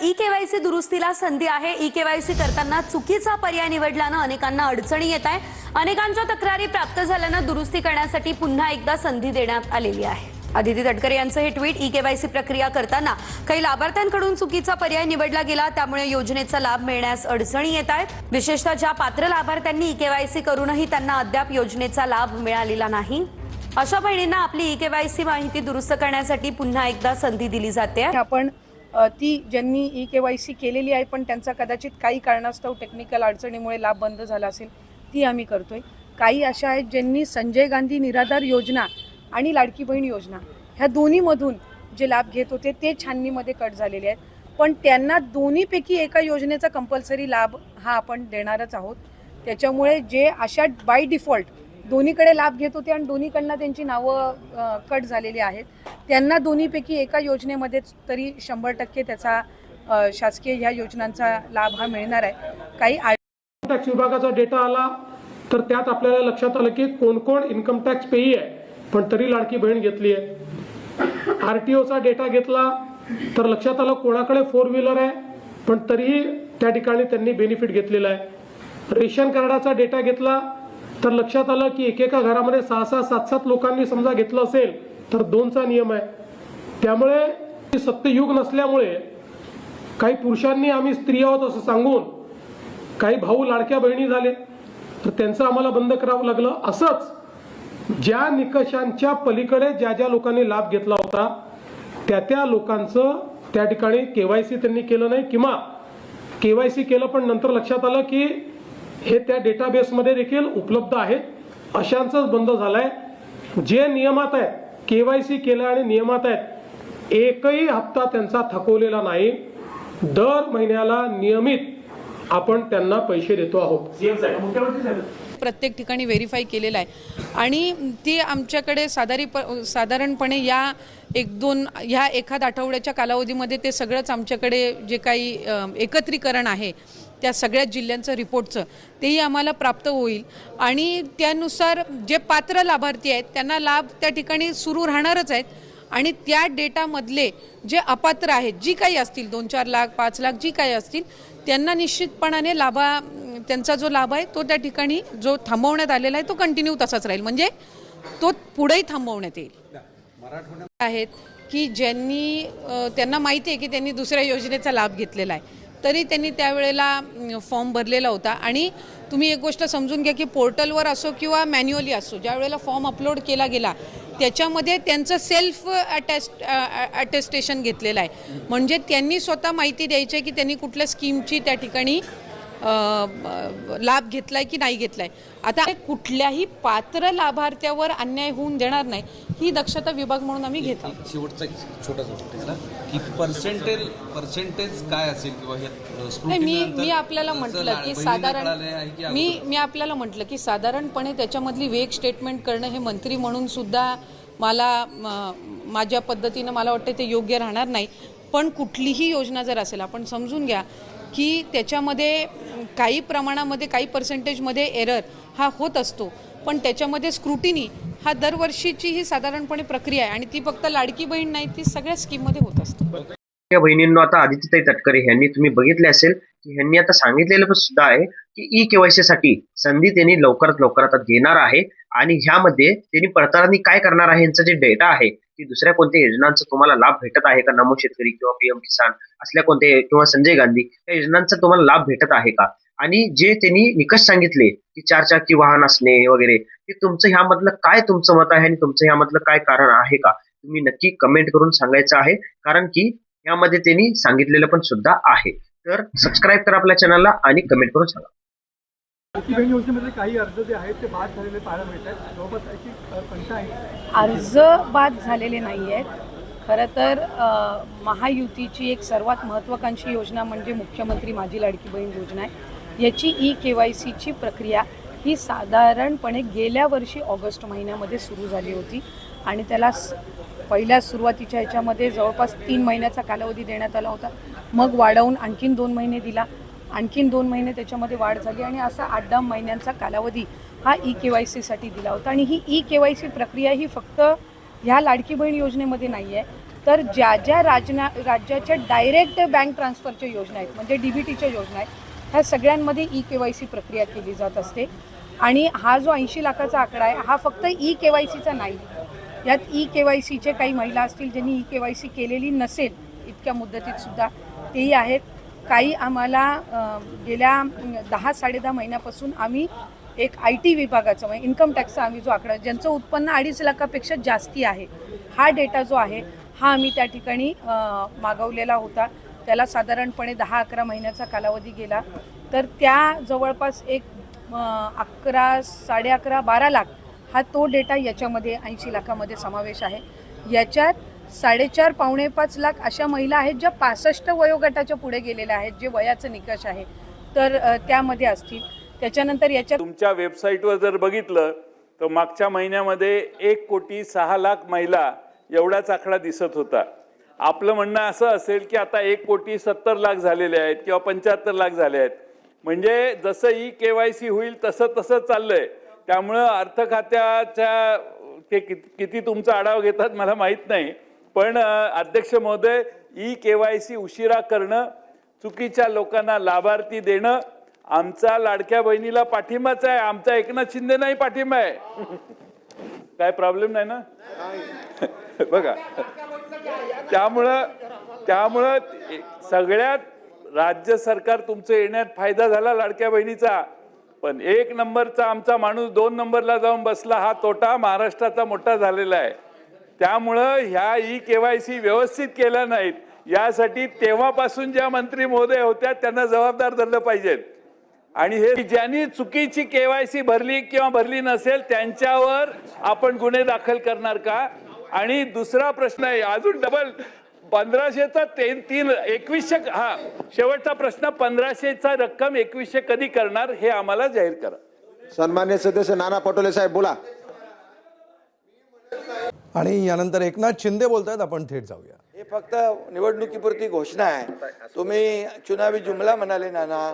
E-KYC दुरुस्तीला संधी आहे। ई-केवायसी करताना चुकीचा पर्याय निवडल्यानं अनेकांना अडचणी येत आहे। अनेकांच्या तक्रारी प्राप्त झाल्यानं दुरुस्ती करण्यासाठी पुन्हा एकदा संधी देण्यात आलेली आहे। आदिती तटकरे यांचं हे ट्विट। ई-केवायसी प्रक्रिया करताना काही लाभार्थ्यांकडून चुकीचा पर्याय निवडला गेला, त्यामुळे योजनेचा लाभ मिळण्यास अडचणी येत आहेत। विशेषतः ज्या पात्र लाभार्थ्यांनी ई-केवायसी करूनही त्यांना अद्याप योजनेचा लाभ मिळालेला नाही, अशा बहिणींना आपली ई-केवायसी माहिती दुरुस्त करण्यासाठी पुन्हा एकदा संधी दिली जाते। आपण ती ज्यांनी ई-केवायसी केलेली आहे पण त्यांचा कदाचित काही कारणास्तव टेक्निकल अडचणीमुळे लाभ बंद झाला असेल, ती आम्ही करतोय। काही अशा आहेत ज्यांनी संजय गांधी निराधार योजना आणि लाडकी बहीण योजना ह्या दोन्हीमधून जे लाभ घेत होते ते छाननीमध्ये कट झालेले आहेत, पण त्यांना दोन्हीपैकी एका योजनेचा कंपल्सरी लाभ हा आपण देणारच आहोत। त्याच्यामुळे जे अशा बाय डिफॉल्ट दोन्हीकडे लाभ घेत होते आणि दोन्हीकडनं त्यांची नावं कट झालेली आहेत, त्यांना दोन्हीपैकी एका योजनेमध्येच तरी 100% त्याचा शासकीय ह्या योजनांचा लाभ हा मिळणार आहे। काही टॅक्स विभागाचा डेटा आला तर त्यात आपल्याला लक्षात आलं की कोण कोण इन्कम टॅक्स पेई आहे पण तरी लाडकी बहीण घेतली आहे। आरटीओचा डेटा घेतला तर लक्षात आलं कोणाकडे 4 व्हीलर आहे पण तरीही त्या ठिकाणी त्यांनी बेनिफिट घेतलेला आहे। रेशन कार्डाचा डेटा घेतला तर लक्षात आलं की एकेका घरामध्ये 6-6, 7-7 लोकांनी समजा घेतलं असेल तर 2चा नियम आहे। त्यामुळे सत्ययुग नसल्यामुळे काही पुरुषांनी आम्ही स्त्री आहोत असं सांगून काही भाऊ लाडक्या बहिणी झाले तर त्यांचं आम्हाला बंद करावं लागलं। असंच ज्या निकषांच्या पलीकडे ज्या ज्या लोकांनी लाभ घेतला होता त्या लोकांचं त्या ठिकाणी केवायसी त्यांनी केलं नाही किंवा केवायसी केलं पण नंतर लक्षात आलं की हे त्या डेटाबेसमध्ये देखील उपलब्ध आहेत, अशांचंच बंद झालंय। जे नियमात आहेत, केवायसी केलं आणि नियमात आहेत, एकही हप्ता त्यांचा थकवलेला नाही। दर महिन्याला नियमित आपण त्यांना पैसे देतो आहोत। प्रत्येक ठिकाणी व्हेरीफाय केलेला आहे आणि ते आमच्याकडे साधारणपणे या 1-2 ह्या एखाद आठवड्याच्या कालावधीमध्ये ते सगळंच आमच्याकडे जे काही एकत्रीकरण आहे त्या सगळ्या जिल्ह्यांचं रिपोर्टचं तेही आम्हाला प्राप्त होईल आणि त्यानुसार जे पात्र लाभार्थी आहेत त्यांना लाभ त्या ठिकाणी सुरू राहणारच आहेत आणि त्या डेटामधले जे अपात्र आहेत, जी काही असतील 2-4 लाख 5 लाख जी काही असतील, त्यांना निश्चितपणाने त्यांचा जो लाभ आहे तो त्या ठिकाणी जो थांबवण्यात आलेला आहे तो कंटिन्यू तसाच राहील, म्हणजे तो पुढेही थांबवण्यात येईल। आहेत की ज्यांनी त्यांना माहिती आहे की त्यांनी दुसऱ्या योजनेचा लाभ घेतलेला आहे तरी त्यांनी त्यावेळेला फॉर्म भरलेला होता आणि तुम्ही एक गोष्ट समजून घ्या की पोर्टलवर असो किंवा मॅन्युअली असो, ज्या वेळेला फॉर्म अपलोड केला गेला त्याच्यामध्ये त्यांचं सेल्फ अटेस्टेशन घेतलेलं आहे, म्हणजे त्यांनी स्वतः माहिती द्यायची आहे की त्यांनी कुठल्या स्कीमची त्या ठिकाणी लाभ घेतलाय की नाही घेतलाय। आता कुठल्याही पात्र लाभार्थ्यावर अन्याय होऊन देणार नाही ही दक्षता विभाग म्हणून आम्ही घेतो। शेवटचा छोटा की पर्सेंटेज काय असेल किंवा मी आपल्याला म्हटलं की मी आपल्याला म्हटलं की साधारणपणे त्याच्यामधली वेग स्टेटमेंट करणं हे मंत्री म्हणून सुद्धा माझ्या पद्धतीनं मला वाटतं ते योग्य राहणार नाही, पण कुठलीही योजना जर असेल आपण समजून घ्या की त्याच्यामध्ये काही प्रमाणामध्ये काही पर्सेंटेजमध्ये एरर हा होत असतो, पण त्याच्यामध्ये स्क्रुटिनी हा दरवर्षीची ही साधारणपणे प्रक्रिया आहे आणि ती फक्त लाडकी बहीण नाही, ती सगळ्या स्कीममध्ये होत असते। त्या बहिणींनो, आता आदितीताई तटकरे यांनी तुम्ही बघितले असेल की यांनी आता सांगितलेलं पण सुद्धा आहे की ई-केवायसी साठी संधी त्यांनी लवकरात लवकर आता देणार आहे आणि ह्यामध्ये त्यांनी पडताळणी काय करणार आहे, यांचा जे डेटा आहे की दुसऱ्या कोणत्या योजनांचा तुम्हाला लाभ भेटत आहे का, नमो शेतकरी किंवा पीएम किसान असल्या कोणत्या किंवा संजय गांधी या योजनांचा तुम्हाला लाभ भेटत आहे का, आणि जे त्यांनी निकष सांगितले की 4 चाकी वाहन असणे वगैरे, ते तुमचं ह्यामधलं काय तुमचं मत आहे आणि तुमचं ह्यामधलं काय कारण आहे का, तुम्ही नक्की कमेंट करून सांगायचं आहे, कारण की यामध्ये त्यांनी सांगितलेलं पण सुद्धा आहे। तर सबस्क्राईब करा आपल्या चॅनलला आणि कमेंट करून सांगा। काही अर्ज जे आहेत ते बाद झालेले पाहायला मिळतात, जवळपास त्याची संख्या आहे। अर्ज बाद झालेले नाही आहेत। खरं तर महायुतीची एक सर्वात महत्त्वाकांक्षी योजना म्हणजे मुख्यमंत्री माझी लाडकी बहीण योजना आहे। याची ई-केवायसीची प्रक्रिया ही साधारणपणे गेल्या वर्षी ऑगस्ट महिन्यामध्ये सुरू झाली होती आणि त्याला पहिल्या सुरुवातीच्या ह्याच्यामध्ये जवळपास 3 महिन्याचा कालावधी देण्यात आला होता, मग वाढवून आणखीन 2 महिने दिला, आणखीन 2 महिने त्याच्यामध्ये वाढ झाली आणि असा 8-10 महिन्यांचा कालावधी हा ई-केवायसीसाठी दिला होता। आणि ही ई-केवायसी प्रक्रिया ही फक्त ह्या लाडकी बहीण योजनेमध्ये नाही आहे, तर ज्या ज्या राज्याच्या डायरेक्ट बँक ट्रान्सफरच्या योजना आहेत म्हणजे DBTच्या योजना आहेत ह्या सगळ्यांमध्ये EKYC प्रक्रिया केली जात असते. आणि हा जो 80 लाखाचा आकडा आहे हा फक्त EKYCचा नाही. यात EKYCचे काही महिला असतील ज्यांनी EKYC केलेली नसेल इतक्या मुदतीत सुद्धा तेही आहेत. काही आम्हाला गेल्या 10-10.5 महिन्यापासून आम्ही एक IT विभागाचं म्हणजे इन्कम टॅक्सचा आम्ही जो आकडा ज्यांचं उत्पन्न 2.5 लाखापेक्षा जास्ती आहे हा डेटा जो आहे हा आम्ही त्या ठिकाणी मागवलेला होता. त्याला साधारणपणे 10-11 महिन्याचा कालावधी गेला. तर त्या जवळपास एक 11, 11.5, 12 लाख हा तो डेटा याच्यामध्ये 80 लाखामध्ये समावेश आहे. याच्यात 4.5 पावणे 5 लाख अशा महिला आहेत ज्या 65 वयोगटाच्या पुढे गेलेल्या आहेत जे वयाचं निकष आहे तर त्यामध्ये असतील. त्याच्यानंतर याच्यात तुमच्या वेबसाईटवर जर बघितलं तर मागच्या महिन्यामध्ये 1,06,00,000 महिला एवढाच आकडा दिसत होता. आपलं म्हणणं असं असेल की आता 1,70,00,000 झालेले आहेत किंवा 75 लाख झाले आहेत. म्हणजे जसं EKYC होईल तसं तसं चाललंय. त्यामुळं अर्थ खात्याच्या ते किती तुमचा आढावा घेतात मला माहीत नाही. पण अध्यक्ष महोदय EKYC उशिरा करणं, चुकीच्या लोकांना लाभार्थी देणं आमचा लाडक्या बहिणीला पाठिंबाच आहे. आमचा एकनाथ शिंदे नाही पाठिंबा आहे. काय प्रॉब्लेम नाही ना बघा. त्यामुळं सगळ्यात राज्य सरकार तुमचं येण्यात फायदा झाला लाडक्या बहिणीचा. पण 1 नंबरचा आमचा माणूस 2 नंबरला जाऊन बसला हा तोटा महाराष्ट्राचा मोठा झालेला आहे. त्यामुळं ह्या EKYC व्यवस्थित केल्या नाहीत यासाठी तेव्हापासून ज्या मंत्री महोदय होत्या त्यांना जबाबदार धरलं पाहिजेत. आणि हे ज्यांनी चुकीची KYC भरली किंवा भरली नसेल त्यांच्यावर आपण गुन्हे दाखल करणार का? आणि दुसरा प्रश्न आहे अजून डबल 1500चा 2100 हा शेवटचा प्रश्न 1500चा रक्कम 2100 कधी करणार हे आम्हाला जाहीर करा. सन्मान्य सदस्य नाना पटोले साहेब बोला. आणि यानंतर एकनाथ शिंदे बोलतायत. आपण थेट जाऊया. हे फक्त निवडणुकीपुरती घोषणा आहे. तुम्ही चुनावी जुमला म्हणाले नाना,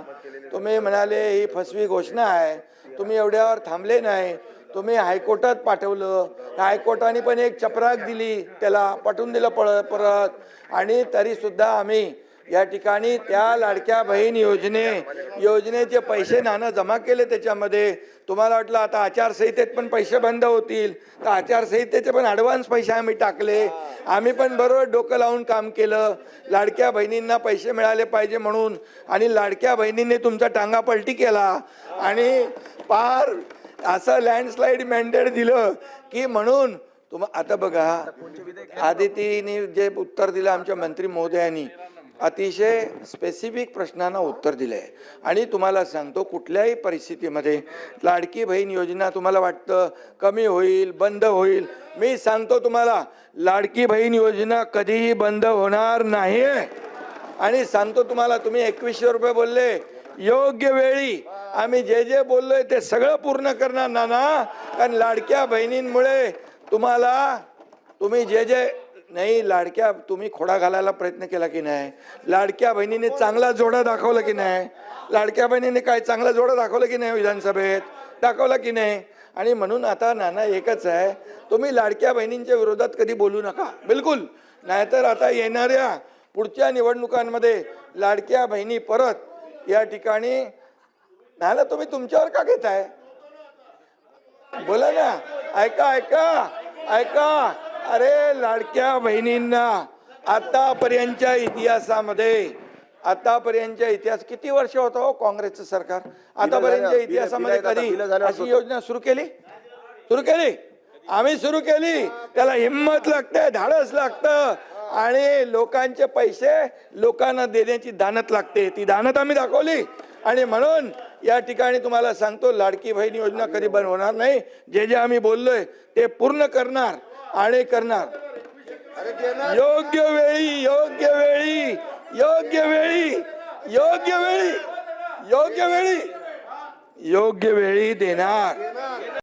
तुम्ही म्हणाले ही फसवी घोषणा आहे. तुम्ही एवढ्यावर थांबले नाही. तुम्ही हायकोर्टात पाठवलं. हायकोर्टाने पण एक चपराक दिली, त्याला पाठवून दिलं परत. आणि तरी सुद्धा आम्ही या ठिकाणी त्या लाडक्या बहीण योजनेचे पैसे नाना जमा केले. त्याच्यामध्ये तुम्हाला वाटलं आता आचारसंहितेत पण पैसे बंद होतील तर आचारसंहितेचे पण ॲडव्हान्स पैसे आम्ही टाकले. आम्ही पण बरोबर डोकं लावून काम केलं लाडक्या बहिणींना पैसे मिळाले पाहिजे म्हणून. आणि लाडक्या बहिणींनी तुमचा टांगा पलटी केला आणि पार असं लँडस्लाईड मॅन्डेट दिलं की म्हणून आता बघा आदितीने जे उत्तर दिलं आमच्या मंत्री महोदयांनी अतिशय स्पेसिफिक प्रश्नांना उत्तर दिले. आणि तुम्हाला सांगतो कुठल्याही परिस्थितीमध्ये लाडकी बहीण योजना तुम्हाला वाटतं कमी होईल बंद होईल, मी सांगतो तुम्हाला लाडकी बहीण योजना कधीही बंद होणार नाही. आणि सांगतो तुम्हाला तुम्ही 2100 रुपये बोलले योग्य वेळी आम्ही जे जे बोललोय ते सगळं पूर्ण करणार नाना. कारण लाडक्या बहिणींमुळे तुम्ही जे नाही लाडक्या तुम्ही खोडा घालायला प्रयत्न केला की नाही. लाडक्या बहिणीने चांगला जोडा दाखवला की नाही. लाडक्या बहिणीने काय चांगला जोडा दाखवला की नाही विधानसभेत दाखवला की नाही. आणि म्हणून आता नाना एकच आहे, तुम्ही लाडक्या बहिणींच्या विरोधात कधी बोलू नका बिलकुल. नाहीतर आता येणाऱ्या पुढच्या निवडणुकांमध्ये लाडक्या बहिणी परत या ठिकाणी नाना तुम्ही तुमच्यावर का घेताय बोला ना. ऐका अरे लाडक्या बहिणींना आतापर्यंतच्या इतिहास किती वर्ष होतं हो काँग्रेसचं सरकार. आतापर्यंतच्या इतिहासामध्ये कधी अशी योजना सुरू केली आम्ही सुरू केली. त्याला हिंमत लागते, धाडस लागतं आणि लोकांचे पैसे लोकांना देण्याची दानत लागते. ती दानत आम्ही दाखवली. आणि म्हणून या ठिकाणी तुम्हाला सांगतो लाडकी बहीण योजना कधी बंद होणार नाही. जे आम्ही बोललोय ते पूर्ण करणार आणि करणार. योग्य वेळी देणार.